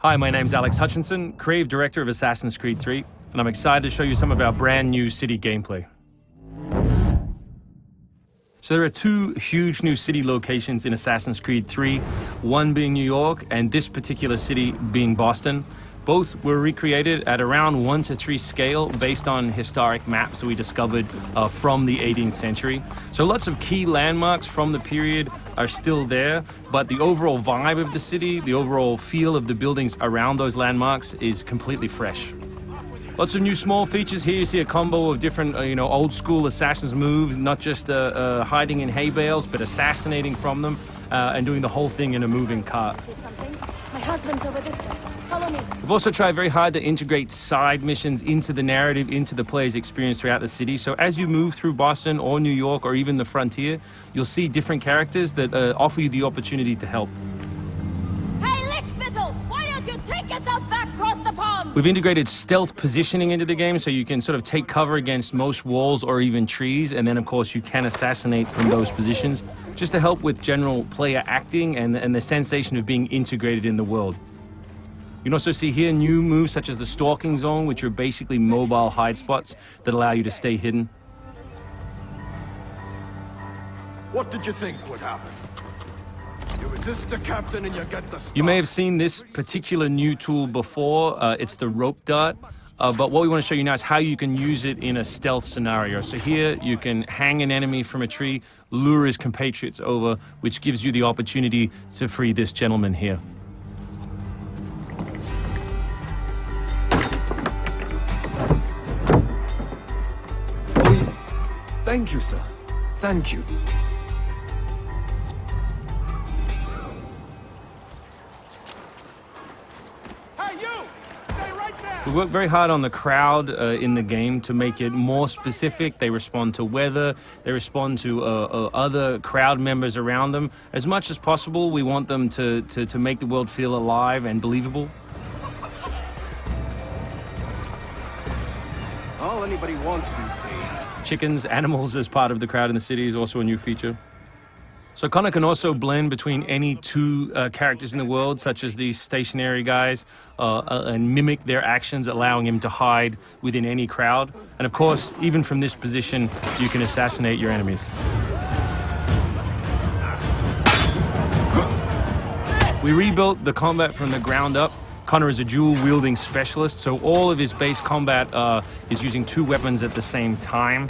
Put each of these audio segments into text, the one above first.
Hi, my name's Alex Hutchinson, Creative Director of Assassin's Creed 3, and I'm excited to show you some of our brand new city gameplay. So there are two huge new city locations in Assassin's Creed 3, one being New York and this particular city being Boston. Both were recreated at around 1:3 scale based on historic maps that we discovered from the 18th century. So lots of key landmarks from the period are still there, but the overall vibe of the city, the overall feel of the buildings around those landmarks is completely fresh. Lots of new small features here. You see a combo of different, old school assassins moves, not just hiding in hay bales, but assassinating from them and doing the whole thing in a moving cart. My husband's over this way. Follow me. We've also tried very hard to integrate side missions into the narrative, into the player's experience throughout the city. So as you move through Boston or New York or even the frontier, you'll see different characters that offer you the opportunity to help. Hey, Lickspittle! Why don't you take yourself back across the pond? We've integrated stealth positioning into the game, so you can sort of take cover against most walls or even trees, and then of course you can assassinate from those positions, just to help with general player acting and the sensation of being integrated in the world. You can also see here new moves such as the stalking zone, which are basically mobile hide spots that allow you to stay hidden. What did you think would happen? You resist the captain and you get the star. You may have seen this particular new tool before. It's the rope dart. But what we want to show you now is how you can use it in a stealth scenario. So here you can hang an enemy from a tree, lure his compatriots over, which gives you the opportunity to free this gentleman here. Thank you, sir. Thank you. Hey, you! Stay right there! We work very hard on the crowd in the game to make it more specific. They respond to weather, they respond to other crowd members around them. As much as possible, we want them to make the world feel alive and believable. All anybody wants these days. Chickens, animals as part of the crowd in the city is also a new feature. So Connor can also blend between any two characters in the world, such as these stationary guys, and mimic their actions, allowing him to hide within any crowd. And of course, even from this position, you can assassinate your enemies. We rebuilt the combat from the ground up. Connor is a dual-wielding specialist, so all of his base combat is using two weapons at the same time.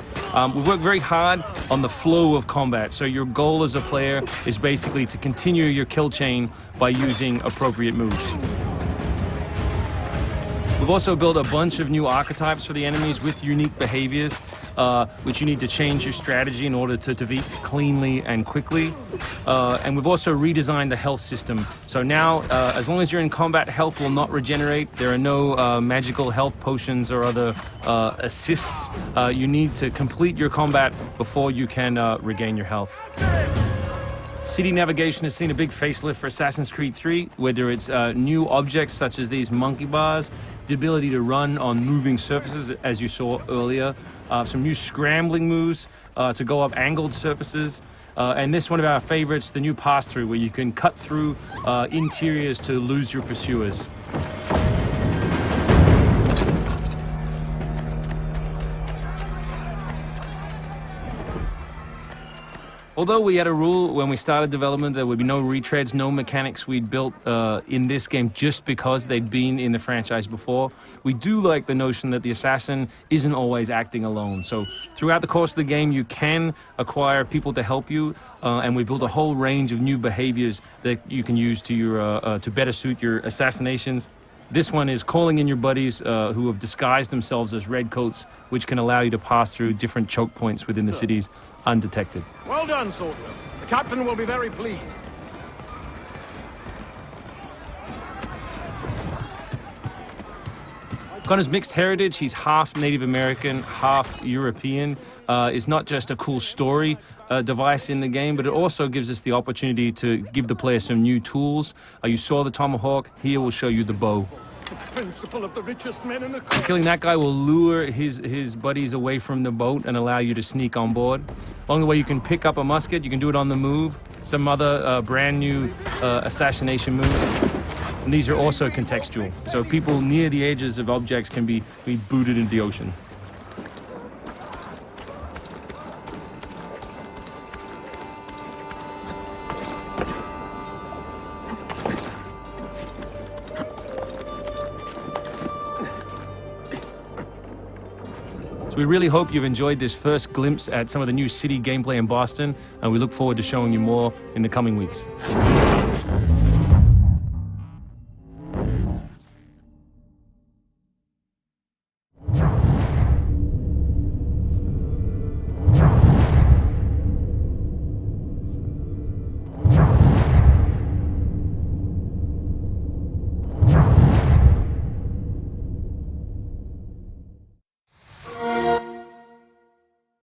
We work very hard on the flow of combat, so your goal as a player is basically to continue your kill chain by using appropriate moves. We've also built a bunch of new archetypes for the enemies with unique behaviors, which you need to change your strategy in order to defeat cleanly and quickly. And we've also redesigned the health system. So now, as long as you're in combat, health will not regenerate. There are no magical health potions or other assists. You need to complete your combat before you can regain your health. City navigation has seen a big facelift for Assassin's Creed 3, whether it's new objects such as these monkey bars, the ability to run on moving surfaces, as you saw earlier, some new scrambling moves to go up angled surfaces, and this one of our favorites, the new pass-through, where you can cut through interiors to lose your pursuers. Although we had a rule when we started development, there would be no retreads, no mechanics we'd built in this game just because they'd been in the franchise before, we do like the notion that the assassin isn't always acting alone. So throughout the course of the game, you can acquire people to help you, and we built a whole range of new behaviors that you can use to your to better suit your assassinations. This one is calling in your buddies who have disguised themselves as redcoats, which can allow you to pass through different choke points within the cities undetected. Well done, soldier. The captain will be very pleased. Connor's mixed heritage, he's half Native American, half European, is not just a cool story device in the game, but it also gives us the opportunity to give the player some new tools. You saw the tomahawk, here we'll show you the bow. The principle of the richest men in the country. Killing that guy will lure his buddies away from the boat and allow you to sneak on board. Along the way, you can pick up a musket, you can do it on the move, some other brand new assassination moves. And these are also contextual. So people near the edges of objects can be booted into the ocean. So we really hope you've enjoyed this first glimpse at some of the new city gameplay in Boston, and we look forward to showing you more in the coming weeks.